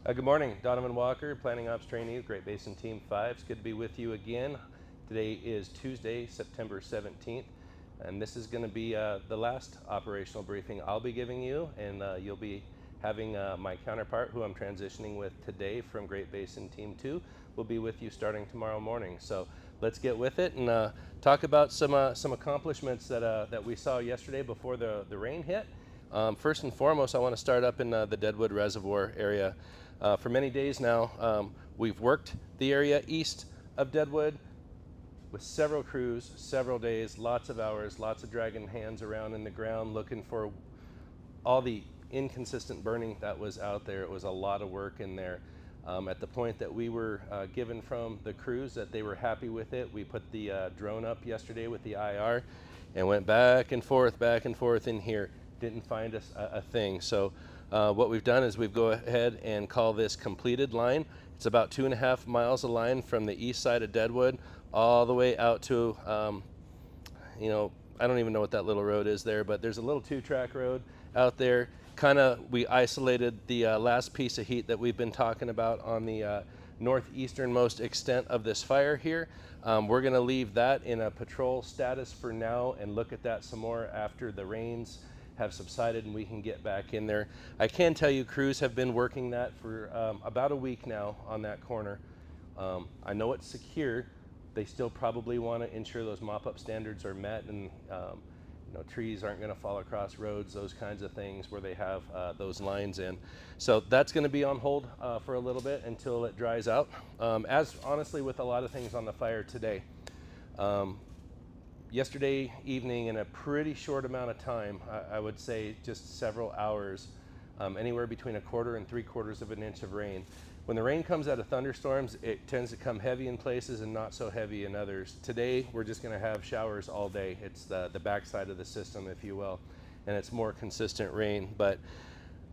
Good morning, Donovan Walker, Planning Ops Trainee with Great Basin Team 5. It's good to be with you again. Today is Tuesday, September 17th, and this is going to be the last operational briefing I'll be giving you, and you'll be having my counterpart, who I'm transitioning with today from Great Basin Team 2, will be with you starting tomorrow morning. So let's get with it and talk about some accomplishments that we saw yesterday before the rain hit. First and foremost, I want to start up in the Deadwood Reservoir area. For many days now, we've worked the area east of Deadwood with several crews, several days, lots of hours, lots of dragging hands around in the ground looking for all the inconsistent burning that was out there. It was a lot of work in there. At the point that we were given from the crews that they were happy with it, we put the drone up yesterday with the IR and went back and forth in here. Didn't find us a thing. So what we've done is we've go ahead and call this completed line. It's about 2.5 miles of line from the east side of Deadwood all the way out to you know, I don't even know what that little road is there, but there's a little 2-track road out there. Kind of, we isolated the last piece of heat that we've been talking about on the northeasternmost extent of this fire here. We're going to leave that in a patrol status for now and look at that some more after the rains have subsided and we can get back in there. I can tell you crews have been working that for about a week now on that corner. I know it's secure. They still probably want to ensure those mop-up standards are met and trees aren't going to fall across roads, those kinds of things where they have those lines in. So that's going to be on hold for a little bit until it dries out. As honestly with a lot of things on the fire today. Yesterday evening, in a pretty short amount of time, I would say just several hours, anywhere between 1/4 and 3/4 of an inch of rain. When the rain comes out of thunderstorms, it tends to come heavy in places and not so heavy in others. Today, we're just going to have showers all day. It's the backside of the system, if you will, and it's more consistent rain. But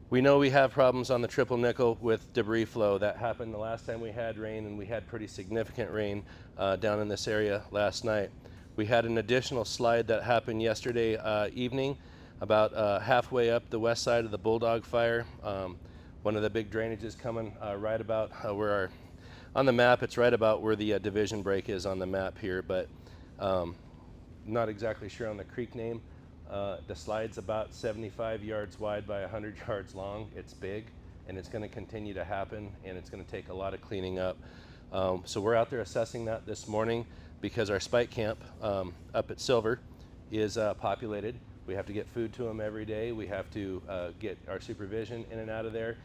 we know we have problems on the Triple Nickel with debris flow. That happened the last time we had rain, and we had pretty significant rain down in this area last night. We had an additional slide that happened yesterday evening, about halfway up the west side of the Bulldog Fire. One of the big drainages coming right about where on the map, it's right about where the division break is on the map here, but not exactly sure on the creek name. The slide's about 75 yards wide by 100 yards long. It's big, and it's going to continue to happen, and it's going to take a lot of cleaning up. So we're out there assessing that this morning because our spike camp up at Silver is populated. We have to get food to them every day. We have to get our supervision in and out of there.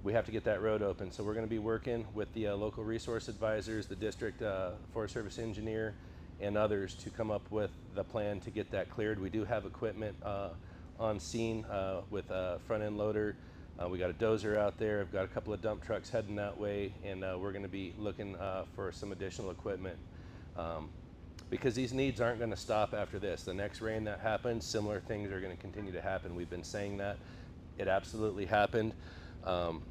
We have to get that road open. So we're going to be working with the local resource advisors, the district Forest Service engineer, and others to come up with the plan to get that cleared. We do have equipment on scene with a front end loader. We got a dozer out there. I've got a couple of dump trucks heading that way, and we're going to be looking for some additional equipment because these needs aren't going to stop after this. The next rain that happens, similar things are going to continue to happen. We've been saying that. It absolutely happened, and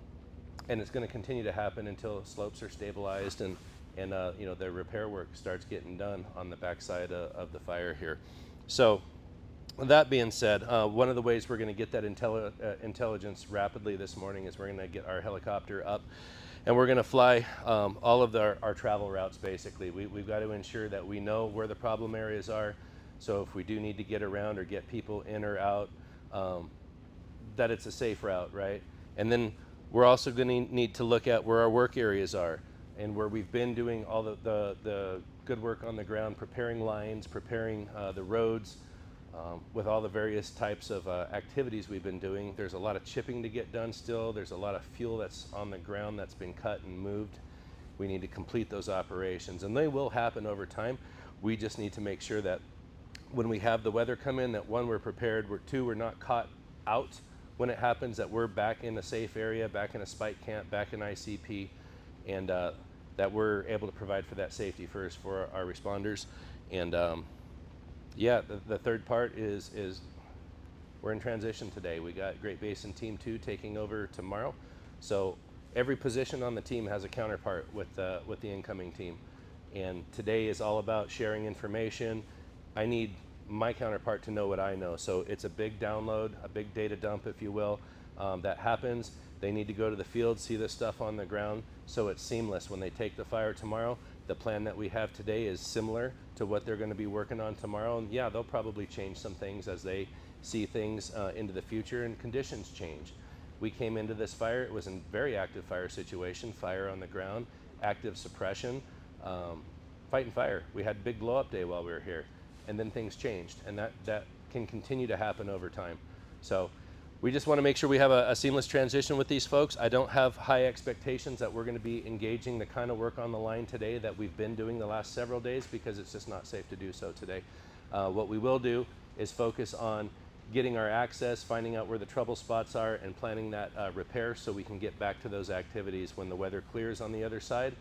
it's going to continue to happen until slopes are stabilized and the repair work starts getting done on the backside of the fire here. So that being said, one of the ways we're going to get that intelligence rapidly this morning is we're going to get our helicopter up and we're going to fly all of our travel routes basically. We've got to ensure that we know where the problem areas are, so if we do need to get around or get people in or out, that it's a safe route, right? And then we're also going to need to look at where our work areas are and where we've been doing all the good work on the ground, preparing lines, preparing the roads, with all the various types of activities we've been doing. There's a lot of chipping to get done still. There's a lot of fuel that's on the ground that's been cut and moved. We need to complete those operations, and they will happen over time. We just need to make sure that when we have the weather come in, that one, we're prepared, two, we're not caught out when it happens, that we're back in a safe area, back in a spike camp, back in ICP, and that we're able to provide for that safety first for our responders. And yeah, the third part is we're in transition today. We got Great Basin Team 2 taking over tomorrow. So every position on the team has a counterpart with the incoming team. And today is all about sharing information. I need my counterpart to know what I know. So it's a big download, a big data dump, if you will, that happens. They need to go to the field, see the stuff on the ground, so it's seamless. When they take the fire tomorrow, the plan that we have today is similar to what they're going to be working on tomorrow. And yeah, they'll probably change some things as they see things into the future and conditions change. We came into this fire, it was a very active fire situation, fire on the ground, active suppression, fighting fire. We had a big blow up day while we were here, and then things changed, and that can continue to happen over time. So we just want to make sure we have a seamless transition with these folks. I don't have high expectations that we're going to be engaging the kind of work on the line today that we've been doing the last several days, because it's just not safe to do so today. What we will do is focus on getting our access, finding out where the trouble spots are, and planning that repair so we can get back to those activities when the weather clears on the other side.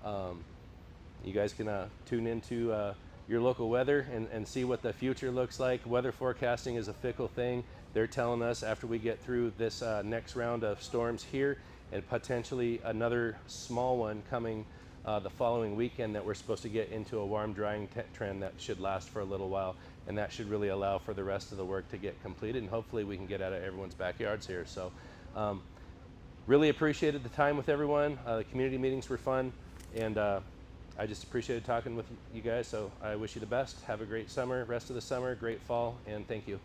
You guys can tune into your local weather and see what the future looks like. Weather forecasting is a fickle thing. They're telling us after we get through this next round of storms here, and potentially another small one coming the following weekend, that we're supposed to get into a warm drying trend that should last for a little while, and that should really allow for the rest of the work to get completed, and hopefully we can get out of everyone's backyards here. So really appreciated the time with everyone. The community meetings were fun, and I just appreciated talking with you guys. So I wish you the best. Have a great summer, rest of the summer, great fall, and thank you.